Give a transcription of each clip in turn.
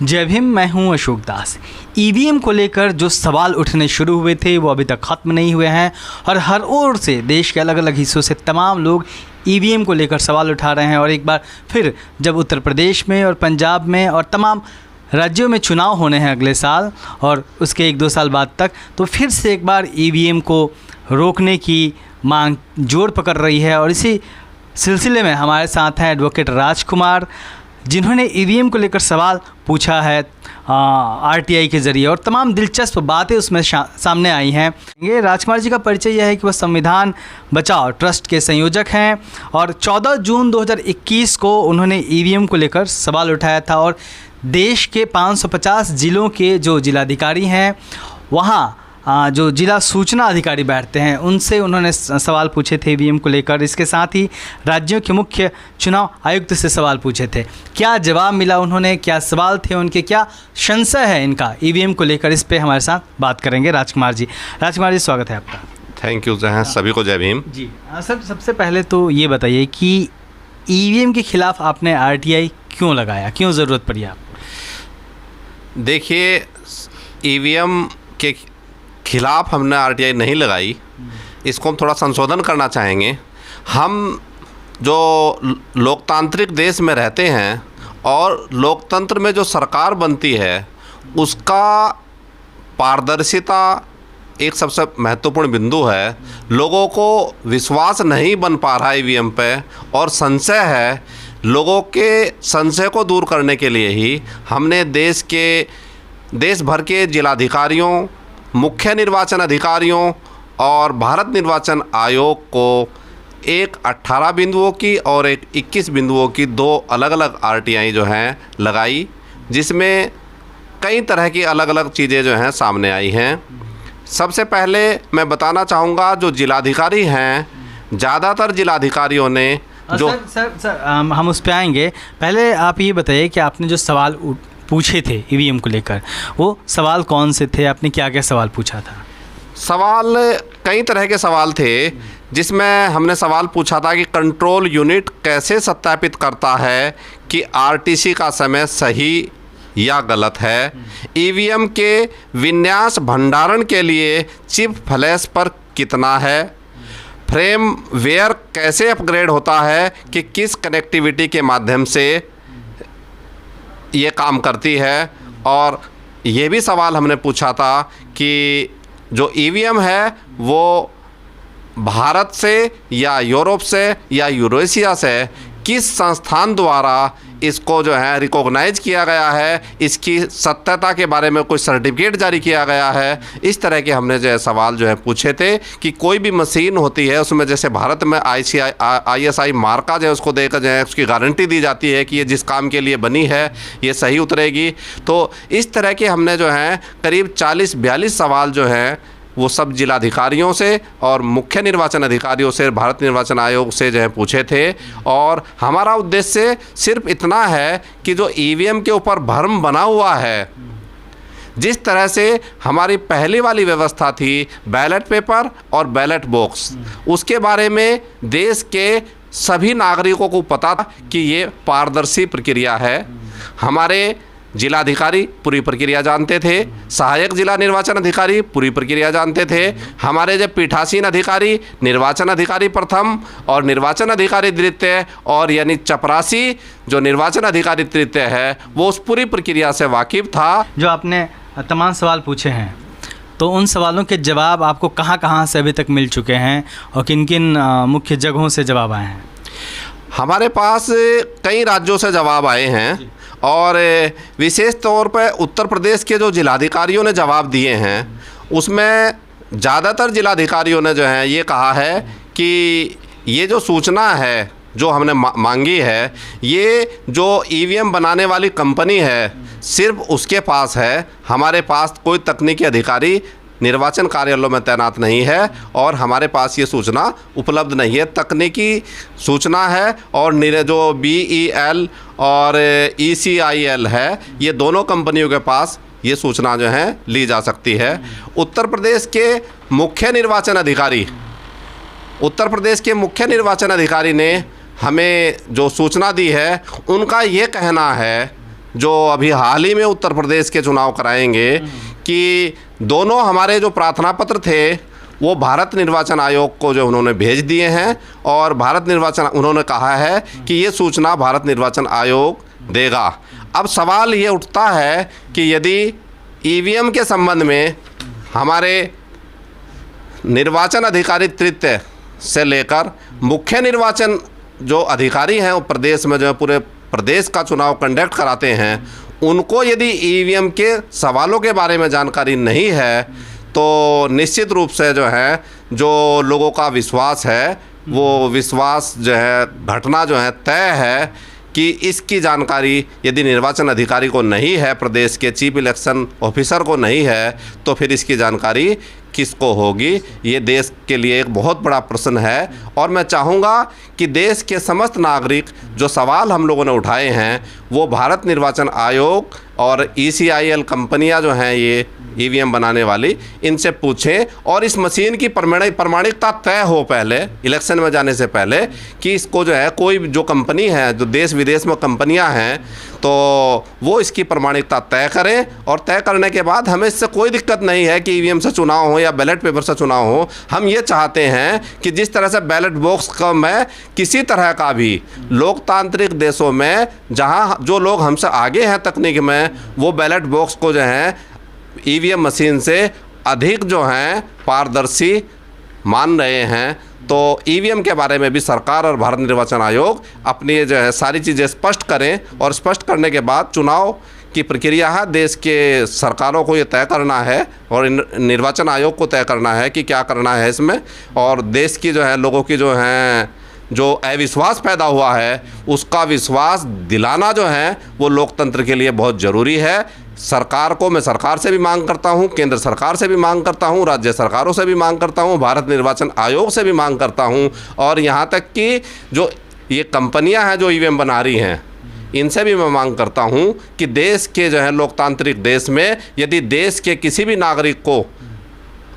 जय भीम। मैं हूं अशोक दास। ईवीएम को लेकर जो सवाल उठने शुरू हुए थे वो अभी तक ख़त्म नहीं हुए हैं और हर ओर से देश के अलग अलग हिस्सों से तमाम लोग ईवीएम को लेकर सवाल उठा रहे हैं। और एक बार फिर जब उत्तर प्रदेश में और पंजाब में और तमाम राज्यों में चुनाव होने हैं अगले साल और उसके 1-2 साल बाद तक, तो फिर से एक बार ईवीएम को रोकने की मांग जोर पकड़ रही है। और इसी सिलसिले में हमारे साथ हैं एडवोकेट राजकुमार, जिन्होंने ईवीएम को लेकर सवाल पूछा है आरटीआई के ज़रिए और तमाम दिलचस्प बातें उसमें सामने आई हैं। ये राजकुमार जी का परिचय यह है कि वह संविधान बचाओ ट्रस्ट के संयोजक हैं और 14 जून 2021 को उन्होंने ईवीएम को लेकर सवाल उठाया था और देश के 550 ज़िलों के जो जिलाधिकारी हैं वहाँ जो जिला सूचना अधिकारी बैठते हैं उनसे उन्होंने सवाल पूछे थे ईवीएम को लेकर। इसके साथ ही राज्यों के मुख्य चुनाव आयुक्त से सवाल पूछे थे। क्या जवाब मिला उन्होंने, क्या सवाल थे उनके, क्या संशय है इनका ईवीएम को लेकर, इस पे हमारे साथ बात करेंगे राजकुमार जी। राजकुमार जी, स्वागत है आपका। थैंक यू सभी को जय भीम जी। सर, सबसे पहले तो ये बताइए कि ईवीएम के खिलाफ आपने आरटीआई क्यों लगाया, क्यों ज़रूरत पड़ी आपको? देखिए, ईवीएम के खिलाफ हमने आरटीआई नहीं लगाई, इसको हम थोड़ा संशोधन करना चाहेंगे। हम जो लोकतांत्रिक देश में रहते हैं और लोकतंत्र में जो सरकार बनती है उसका पारदर्शिता एक सबसे महत्वपूर्ण बिंदु है। लोगों को विश्वास नहीं बन पा रहा है ईवीएम पे और संशय है। लोगों के संशय को दूर करने के लिए ही हमने देश भर के जिलाधिकारियों, मुख्य निर्वाचन अधिकारियों और भारत निर्वाचन आयोग को एक 18 बिंदुओं की और एक 21 बिंदुओं की 2 अलग अलग आरटीआई जो हैं लगाई, जिसमें कई तरह की अलग अलग चीज़ें जो हैं सामने आई हैं। सबसे पहले मैं बताना चाहूँगा, जो जिलाधिकारी हैं, ज़्यादातर जिलाधिकारियों ने जो सर, हम उस पर आएंगे। पहले आप ये बताइए कि आपने जो सवाल पूछे थे ईवीएम को लेकर, वो सवाल कौन से थे? आपने क्या क्या सवाल पूछा था? सवाल कई तरह के सवाल थे, जिसमें हमने सवाल पूछा था कि कंट्रोल यूनिट कैसे सत्यापित करता है कि आरटीसी का समय सही या गलत है। ईवीएम के विन्यास भंडारण के लिए चिप फ्लैश पर कितना है। फ्रेम वेयर कैसे अपग्रेड होता है कि किस कनेक्टिविटी के माध्यम से ये काम करती है। और ये भी सवाल हमने पूछा था कि जो ईवीएम है वो भारत से या यूरोप से या यूरेशिया से किस संस्थान द्वारा इसको जो है रिकॉग्नाइज किया गया है, इसकी सत्यता के बारे में कोई सर्टिफिकेट जारी किया गया है। इस तरह के हमने जो सवाल जो है पूछे थे कि कोई भी मशीन होती है उसमें जैसे भारत में ISI मार्का जो है उसको देकर जो है उसकी गारंटी दी जाती है कि ये जिस काम के लिए बनी है ये सही उतरेगी। तो इस तरह के हमने जो है करीब 40-42 सवाल जो हैं वो सब जिलाधिकारियों से और मुख्य निर्वाचन अधिकारियों से, भारत निर्वाचन आयोग से जो है पूछे थे। और हमारा उद्देश्य सिर्फ इतना है कि जो ईवीएम के ऊपर भ्रम बना हुआ है, जिस तरह से हमारी पहली वाली व्यवस्था थी बैलेट पेपर और बैलेट बॉक्स, उसके बारे में देश के सभी नागरिकों को पता था कि ये पारदर्शी प्रक्रिया है। हमारे जिलाधिकारी पूरी प्रक्रिया जानते थे, सहायक जिला निर्वाचन अधिकारी पूरी प्रक्रिया जानते थे, हमारे जो पीठासीन अधिकारी, निर्वाचन अधिकारी प्रथम और निर्वाचन अधिकारी द्वितीय और यानी चपरासी जो निर्वाचन अधिकारी तृतीय है वो उस पूरी प्रक्रिया से वाकिफ़ था। जो आपने तमाम सवाल पूछे हैं तो उन सवालों के जवाब आपको कहाँ कहाँ से अभी तक मिल चुके हैं और किन किन मुख्य जगहों से जवाब आए हैं? हमारे पास कई राज्यों से जवाब आए हैं और विशेष तौर पर उत्तर प्रदेश के जो जिलाधिकारियों ने जवाब दिए हैं उसमें ज़्यादातर जिलाधिकारियों ने जो है ये कहा है कि ये जो सूचना है जो हमने मांगी है, ये जो ईवीएम बनाने वाली कंपनी है सिर्फ उसके पास है, हमारे पास कोई तकनीकी अधिकारी निर्वाचन कार्यालयों में तैनात नहीं है और हमारे पास ये सूचना उपलब्ध नहीं है। तकनीकी सूचना है और जो BEL और ECIL है, ये दोनों कंपनियों के पास ये सूचना जो है ली जा सकती है। उत्तर प्रदेश के मुख्य निर्वाचन अधिकारी ने हमें जो सूचना दी है, उनका ये कहना है जो अभी हाल ही में उत्तर प्रदेश के चुनाव कराएंगे कि दोनों हमारे जो प्रार्थना पत्र थे वो भारत निर्वाचन आयोग को जो उन्होंने भेज दिए हैं और भारत निर्वाचन उन्होंने कहा है कि ये सूचना भारत निर्वाचन आयोग देगा। अब सवाल ये उठता है कि यदि ईवीएम के संबंध में हमारे निर्वाचन अधिकारी तृतीय से लेकर मुख्य निर्वाचन जो अधिकारी हैं वो प्रदेश में जो है पूरे प्रदेश का चुनाव कंडक्ट कराते हैं, उनको यदि ईवीएम के सवालों के बारे में जानकारी नहीं है तो निश्चित रूप से जो है जो लोगों का विश्वास है वो विश्वास जो है घटना जो है तय है कि इसकी जानकारी यदि निर्वाचन अधिकारी को नहीं है, प्रदेश के चीफ इलेक्शन ऑफिसर को नहीं है, तो फिर इसकी जानकारी किसको होगी। ये देश के लिए एक बहुत बड़ा प्रश्न है और मैं चाहूँगा कि देश के समस्त नागरिक जो सवाल हम लोगों ने उठाए हैं वो भारत निर्वाचन आयोग और ECIL कंपनियां जो हैं ये ईवीएम बनाने वाली, इनसे पूछें और इस मशीन की प्रमाणिकता तय हो पहले इलेक्शन में जाने से पहले कि इसको जो है कोई जो कंपनी है, जो देश विदेश में कंपनियां हैं, तो वो इसकी प्रमाणिकता तय करें और तय करने के बाद हमें इससे कोई दिक्कत नहीं है कि ईवीएम से चुनाव हो या बैलेट पेपर से चुनाव हो। हम ये चाहते हैं कि जिस तरह से बैलेट बॉक्स का में किसी तरह का भी लोकतांत्रिक देशों में जहाँ जो लोग हमसे आगे हैं तकनीक में, वो बैलेट बॉक्स को जो है ईवीएम मशीन से अधिक जो हैं पारदर्शी मान रहे हैं। तो ईवीएम के बारे में भी सरकार और भारत निर्वाचन आयोग अपनी जो है सारी चीज़ें स्पष्ट करें और स्पष्ट करने के बाद चुनाव की प्रक्रिया है देश के सरकारों को ये तय करना है और निर्वाचन आयोग को तय करना है कि क्या करना है इसमें। और देश की जो है लोगों की जो है जो अविश्वास पैदा हुआ है उसका विश्वास दिलाना जो है वो लोकतंत्र के लिए बहुत ज़रूरी है। सरकार को मैं सरकार से भी मांग करता हूँ, केंद्र सरकार से भी मांग करता हूँ, राज्य सरकारों से भी मांग करता हूँ, भारत निर्वाचन आयोग से भी मांग करता हूँ और यहाँ तक कि जो ये कंपनियाँ हैं जो ईवीएम बना रही हैं इनसे भी मैं मांग करता हूँ कि देश के जो है लोकतांत्रिक देश में यदि देश के किसी भी नागरिक को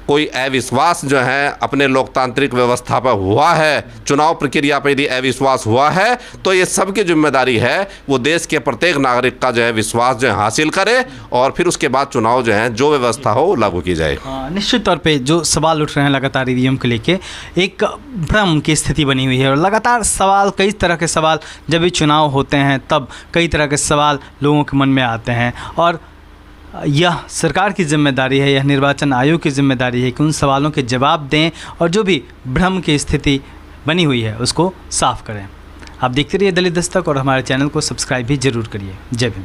कोई अविश्वास जो है अपने लोकतांत्रिक व्यवस्था पर हुआ है, चुनाव प्रक्रिया पर यदि अविश्वास हुआ है, तो ये सबकी जिम्मेदारी है वो देश के प्रत्येक नागरिक का जो है विश्वास जो है हासिल करे और फिर उसके बाद चुनाव जो है जो व्यवस्था हो वो लागू की जाए। निश्चित तौर पे जो सवाल उठ रहे हैं लगातार ईवीएम को लेके एक भ्रम की स्थिति बनी हुई है और लगातार सवाल, कई तरह के सवाल जब भी चुनाव होते हैं तब कई तरह के सवाल लोगों के मन में आते हैं और यह सरकार की जिम्मेदारी है, यह निर्वाचन आयोग की जिम्मेदारी है कि उन सवालों के जवाब दें और जो भी भ्रम की स्थिति बनी हुई है उसको साफ करें। आप देखते रहिए दलित दस्तक और हमारे चैनल को सब्सक्राइब भी ज़रूर करिए। जय भीम।